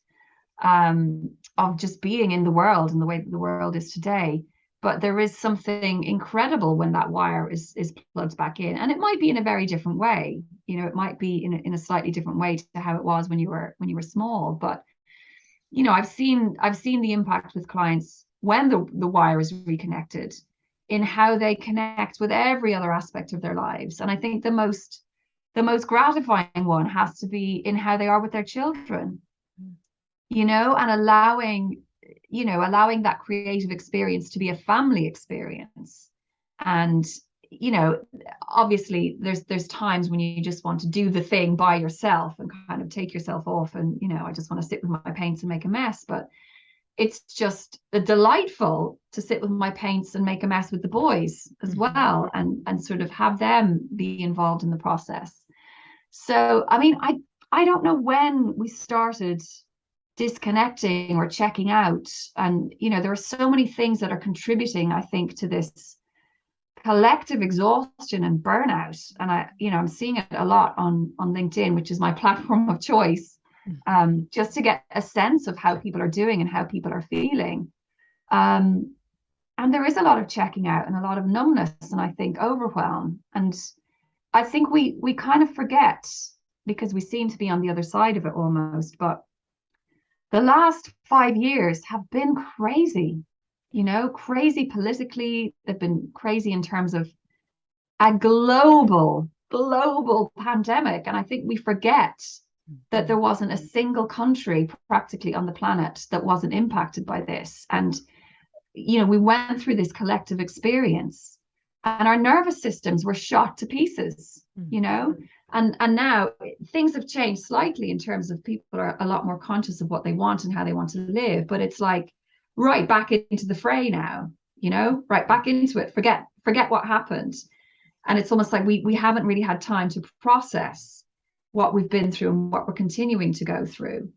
of just being in the world and the way that the world is today. But there is something incredible when that wire is plugged back in, and it might be in a very different way. It might be in a slightly different way to how it was when you were small. But I've seen the impact with clients when the wire is reconnected, in how they connect with every other aspect of their lives. And I think the most gratifying one has to be in how they are with their children, and allowing that creative experience to be a family experience. And obviously there's times when you just want to do the thing by yourself and kind of take yourself off, and I just want to sit with my paints and make a mess. But it's just delightful to sit with my paints and make a mess with the boys as well, and sort of have them be involved in the process. So I mean, I don't know when we started disconnecting or checking out, and there are so many things that are contributing, I think, to this collective exhaustion and burnout. And I'm seeing it a lot on LinkedIn, which is my platform of choice, just to get a sense of how people are doing and how people are feeling. And there is a lot of checking out and a lot of numbness, and I think overwhelm. And I think we kind of forget, because we seem to be on the other side of it almost. But the last 5 years have been crazy. crazy politically. They've been crazy in terms of a global pandemic. And I think we forget that there wasn't a single country practically on the planet that wasn't impacted by this. And, we went through this collective experience and our nervous systems were shot to pieces, and now things have changed slightly in terms of people are a lot more conscious of what they want and how they want to live. But it's like right back into the fray now, right back into it. Forget what happened. And it's almost like we haven't really had time to process what we've been through and what we're continuing to go through.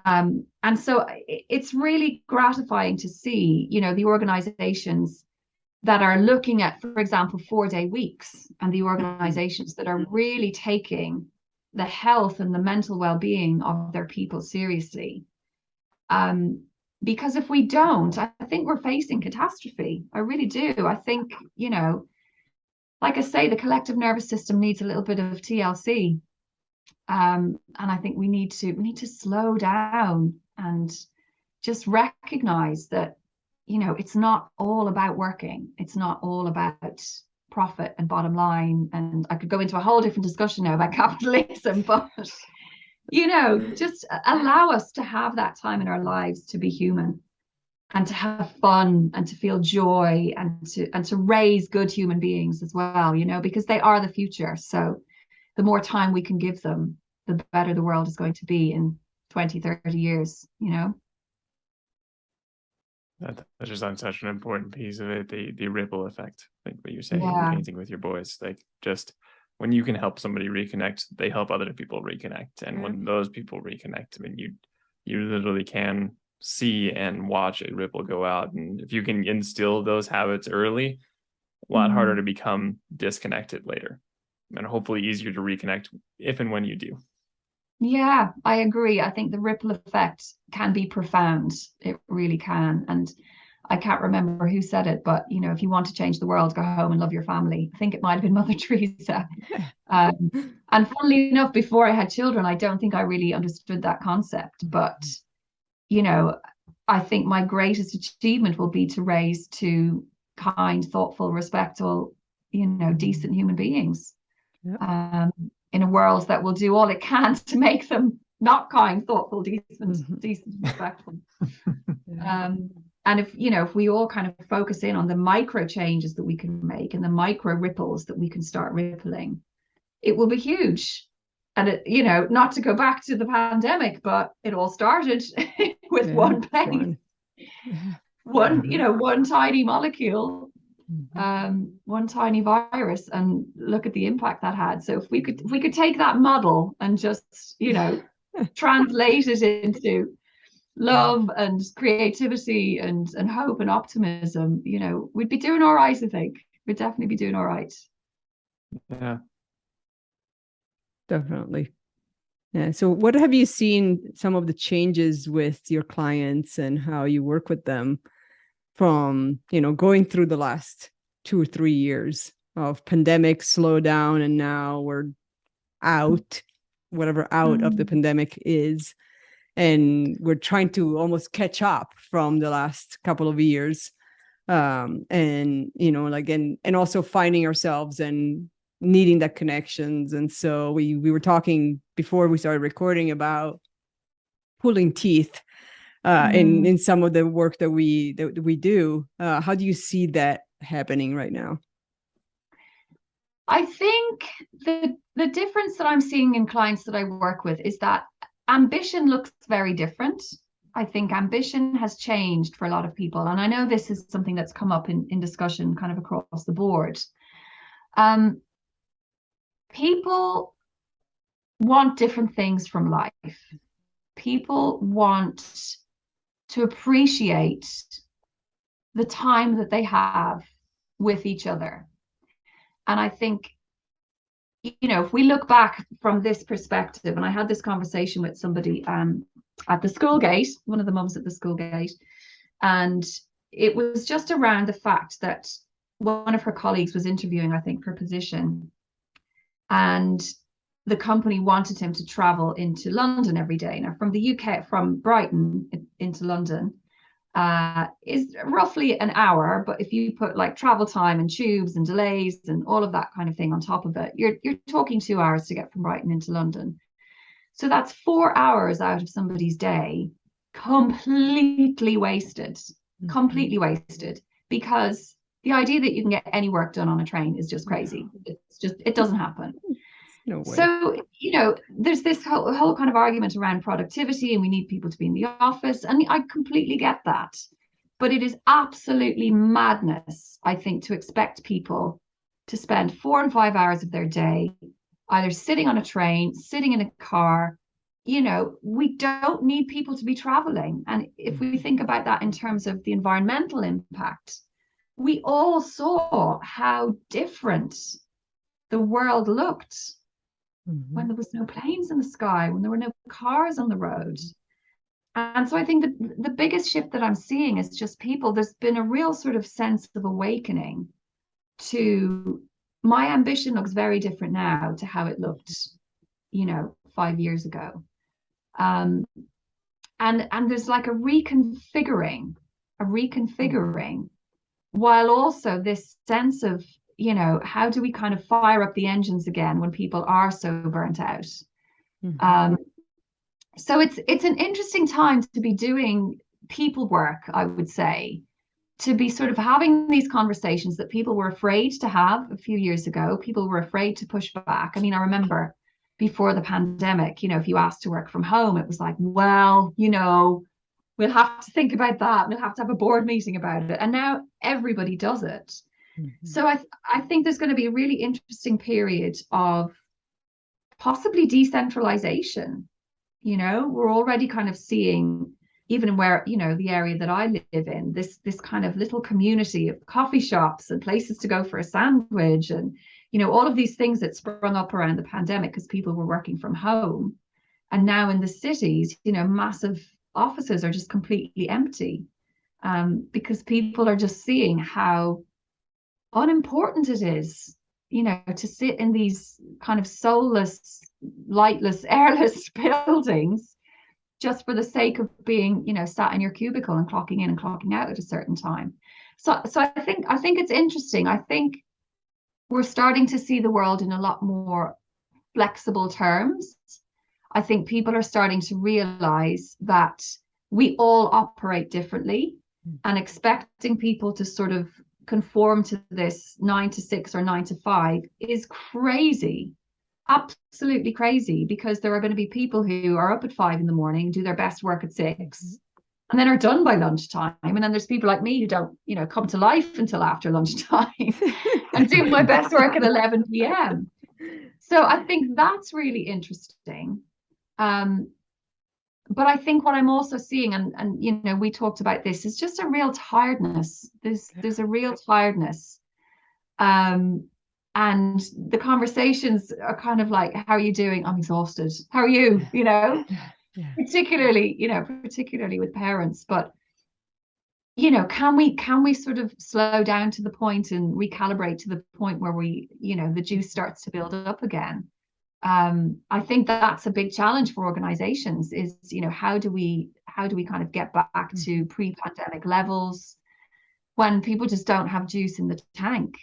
And so it's really gratifying to see, the organizations that are looking at, for example, 4-day weeks, and the organizations that are really taking the health and the mental well-being of their people seriously. Because if we don't, I think we're facing catastrophe. I really do. I think, like I say, the collective nervous system needs a little bit of TLC. And I think we need to slow down and just recognize that, it's not all about working. It's not all about profit and bottom line. And I could go into a whole different discussion now about capitalism, but, just allow us to have that time in our lives to be human and to have fun and to feel joy and to raise good human beings as well, because they are the future. So the more time we can give them, the better the world is going to be in 20, 30 years, That touches on such an important piece of it, the ripple effect, like what you're saying, Yeah. painting with your boys, like just when you can help somebody reconnect, they help other people reconnect. And when those people reconnect, I mean, you literally can see and watch a ripple go out. And if you can instill those habits early, a lot harder to become disconnected later, and hopefully easier to reconnect if and when you do. Yeah, I agree. I think the ripple effect can be profound. It really can. And I can't remember who said it, but if you want to change the world, go home and love your family. I think it might have been Mother Teresa. And funnily enough, before I had children, I don't think I really understood that concept. But I think my greatest achievement will be to raise two kind, thoughtful, respectful, decent human beings. Yeah. In a world that will do all it can to make them not kind, thoughtful, decent, respectful. And if we all kind of focus in on the micro changes that we can make and the micro ripples that we can start rippling, it will be huge. And it, not to go back to the pandemic, but it all started with one place, one tiny molecule, one tiny virus, and look at the impact that had. So if we could take that model and just translate it into love and creativity and hope and optimism, we'd be doing all right. I think we'd definitely be doing all right. Yeah, definitely. Yeah. So what have you seen some of the changes with your clients and how you work with them from, going through the last 2 or 3 years of pandemic slowdown, and now we're out, whatever out of the pandemic is, and we're trying to almost catch up from the last couple of years, and and also finding ourselves and needing that connections. And so we were talking before we started recording about pulling teeth in some of the work that we do. How do you see that happening right now? I think the difference that I'm seeing in clients that I work with is that ambition looks very different. I think ambition has changed for a lot of people. And I know this is something that's come up in discussion kind of across the board. People want different things from life. People want to appreciate the time that they have with each other. And I think, if we look back from this perspective, and I had this conversation with somebody at the school gate, one of the mums at the school gate, and it was just around the fact that one of her colleagues was interviewing, I think, for a position, and the company wanted him to travel into London every day. Now, from the UK, from Brighton into London, is roughly an hour. But if you put like travel time and tubes and delays and all of that kind of thing on top of it, you're talking 2 hours to get from Brighton into London. So that's 4 hours out of somebody's day, completely wasted, completely wasted, because the idea that you can get any work done on a train is just crazy. It doesn't happen. No way. So, there's this whole kind of argument around productivity and we need people to be in the office. And I completely get that. But it is absolutely madness, I think, to expect people to spend 4 and 5 hours of their day either sitting on a train, sitting in a car. We don't need people to be traveling. And if we think about that in terms of the environmental impact, we all saw how different the world looked when there was no planes in the sky, when there were no cars on the road. And so I think that the biggest shift that I'm seeing is just people, there's been a real sort of sense of awakening to my ambition looks very different now to how it looked, 5 years ago. And there's like a reconfiguring, while also this sense of, how do we kind of fire up the engines again when people are so burnt out? So it's an interesting time to be doing people work, I would say, to be sort of having these conversations that people were afraid to have a few years ago. People were afraid to push back. I mean, I remember before the pandemic, if you asked to work from home, it was like, well, we'll have to think about that. We'll have to have a board meeting about it. And now everybody does it. So I think there's going to be a really interesting period of possibly decentralization. We're already kind of seeing, even where, the area that I live in, this kind of little community of coffee shops and places to go for a sandwich and, all of these things that sprung up around the pandemic because people were working from home. And now in the cities, massive offices are just completely empty, because people are just seeing how unimportant it is, to sit in these kind of soulless, lightless, airless buildings just for the sake of being, sat in your cubicle and clocking in and clocking out at a certain time. So I think it's interesting. I think we're starting to see the world in a lot more flexible terms. I think people are starting to realize that we all operate differently, and expecting people to sort of conform to this 9 to 6 or 9 to 5 is crazy. Absolutely crazy, because there are going to be people who are up at 5 in the morning, do their best work at 6, and then are done by lunchtime. And then there's people like me who don't, come to life until after lunchtime and do my best work at 11 p.m. So I think that's really interesting. But I think what I'm also seeing, and we talked about this, is just a real tiredness. There's a real tiredness. And the conversations are kind of like, how are you doing? I'm exhausted. How are you? Particularly with parents. But can we sort of slow down to the point and recalibrate to the point where we, the juice starts to build up again? I think that's a big challenge for organizations is, how do we kind of get back to pre-pandemic levels when people just don't have juice in the tank?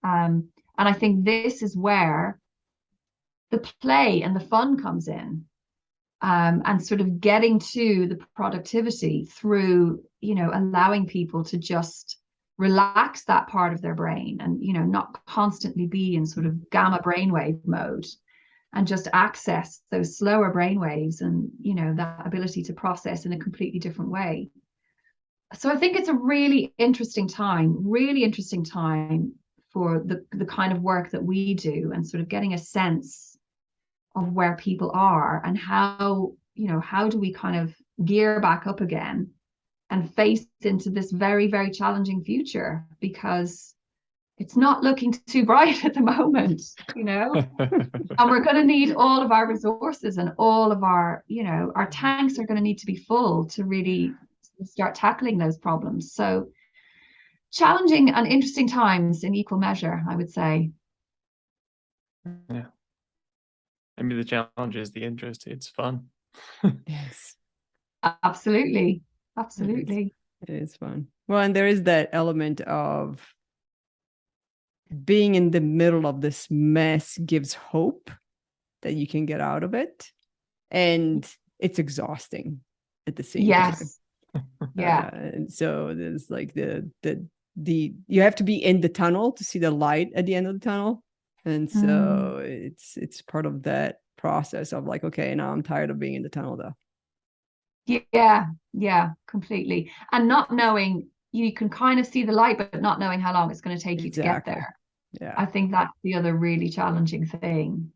And I think this is where the play and the fun comes in, and sort of getting to the productivity through, allowing people to just relax that part of their brain and, not constantly be in sort of gamma brainwave mode, and just access those slower brainwaves and, that ability to process in a completely different way. So I think it's a really interesting time for the kind of work that we do, and sort of getting a sense of where people are and how do we kind of gear back up again and face into this very, very challenging future, because it's not looking too bright at the moment, and we're going to need all of our resources, and all of our, our tanks are going to need to be full to really start tackling those problems. So challenging and interesting times in equal measure, I would say. Yeah. I mean, the challenge is the interest. It's fun. Yes. Absolutely. Absolutely. It is fun. Well, and there is that element of being in the middle of this mess gives hope that you can get out of it. And it's exhausting at the same time. Yes. Yeah. And so there's like the you have to be in the tunnel to see the light at the end of the tunnel. And so it's part of that process of like, okay, now I'm tired of being in the tunnel though. Yeah, completely. And not knowing, you can kind of see the light, but not knowing how long it's going to take you to get there. Yeah. I think that's the other really challenging thing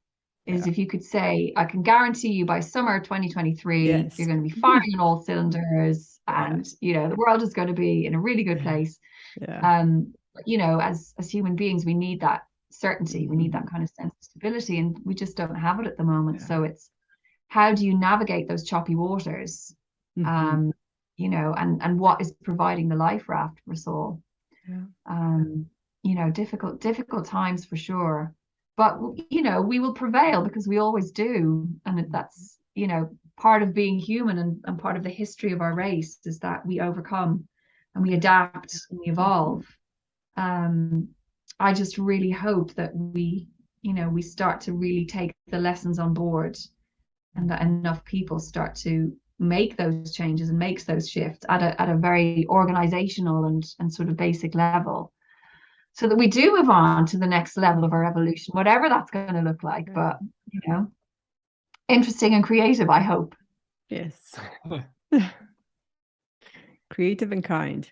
is Yeah. if you could say, I can guarantee you by summer 2023, Yes. you're going to be firing on all cylinders and, you know, the world is going to be in a really good place. Yeah. You know, as human beings, we need that certainty. We need that kind of sense of stability, and we just don't have it at the moment. Yeah. So it's, how do you navigate those choppy waters? You know, and what is providing the life raft for us all? Yeah. You know, difficult times for sure. But, you know, we will prevail because we always do. And that's, you know, part of being human and part of the history of our race is that we overcome and we adapt and we evolve. I just really hope that we, you know, we start to really take the lessons on board and that enough people start to make those changes and makes those shifts at a very organizational and sort of basic level, so that we do move on to the next level of our evolution, whatever that's going to look like. But, you know, interesting and creative, I hope. Yes. Creative and kind.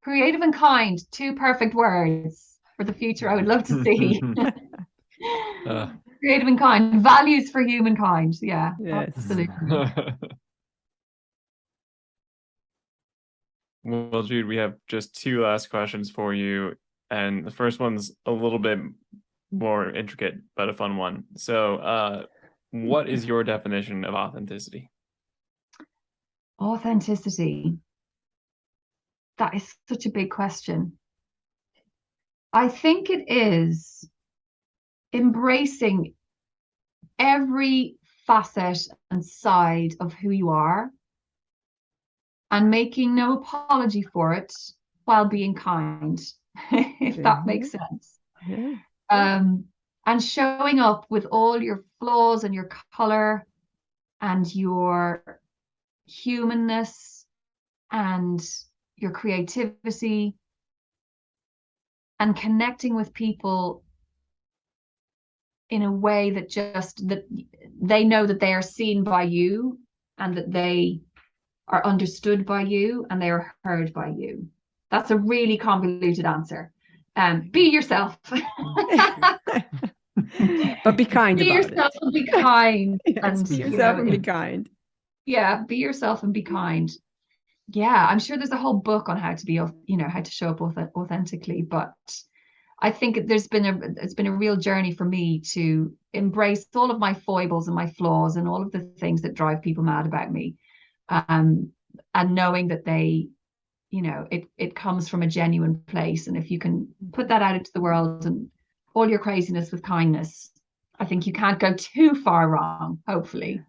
Creative and kind, two perfect words for the future I would love to see. Creative and kind, values for humankind. Yeah, yes. Absolutely. Well, Jude, we have just two last questions for you. And the first one's a little bit more intricate, but a fun one. So, what is your definition of authenticity? Authenticity. That is such a big question. I think it is embracing every facet and side of who you are and making no apology for it while being kind, if that makes sense. Yeah. And showing up with all your flaws and your color and your humanness and your creativity and connecting with people in a way that just that they know that they are seen by you and that they are understood by you and they are heard by you. That's a really convoluted answer. Be yourself. But be kind be about yourself it. and be kind. Yes, and be yourself and be kind. Yeah, be yourself and be kind. Yeah, I'm sure there's a whole book on how to be, you know, how to show up authentically. But I think it's been a real journey for me to embrace all of my foibles and my flaws and all of the things that drive people mad about me. And knowing that they, you know, it comes from a genuine place. And if you can put that out into the world and all your craziness with kindness, I think you can't go too far wrong, hopefully.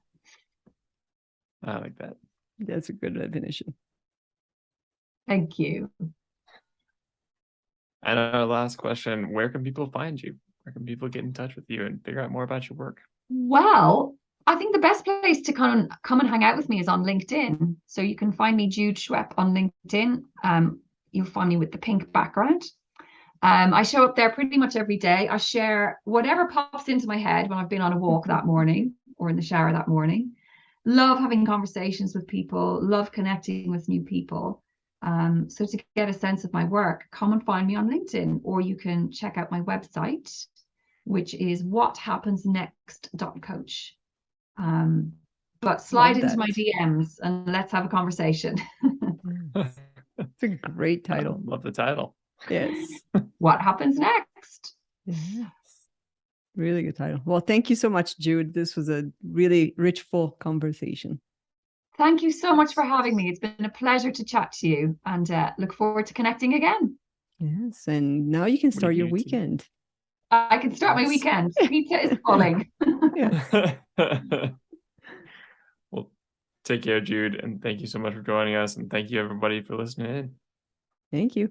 I like that. That's a good definition. Thank you. And our last question, where can people find you? Where can people get in touch with you and figure out more about your work? Well, I think the best place to come and hang out with me is on LinkedIn. So you can find me Jude Schweppe on LinkedIn. You'll find me with the pink background. I show up there pretty much every day. I share whatever pops into my head when I've been on a walk that morning or in the shower that morning. Love having conversations with people, love connecting with new people. So to get a sense of my work, come and find me on LinkedIn, or you can check out my website, which is whathappensnext.coach. But slide into my DMs and let's have a conversation. It's a great title. I love the title. Yes. What happens next? Yes. Really good title. Well, thank you so much, Jude. This was a really rich, full conversation. Thank you so much for having me. It's been a pleasure to chat to you and look forward to connecting again. Yes. And now you can start your weekend. I can start my weekend. Pizza is calling. Yes. Well, Take care, Jude, and thank you so much for joining us, and thank you everybody for listening in. Thank you.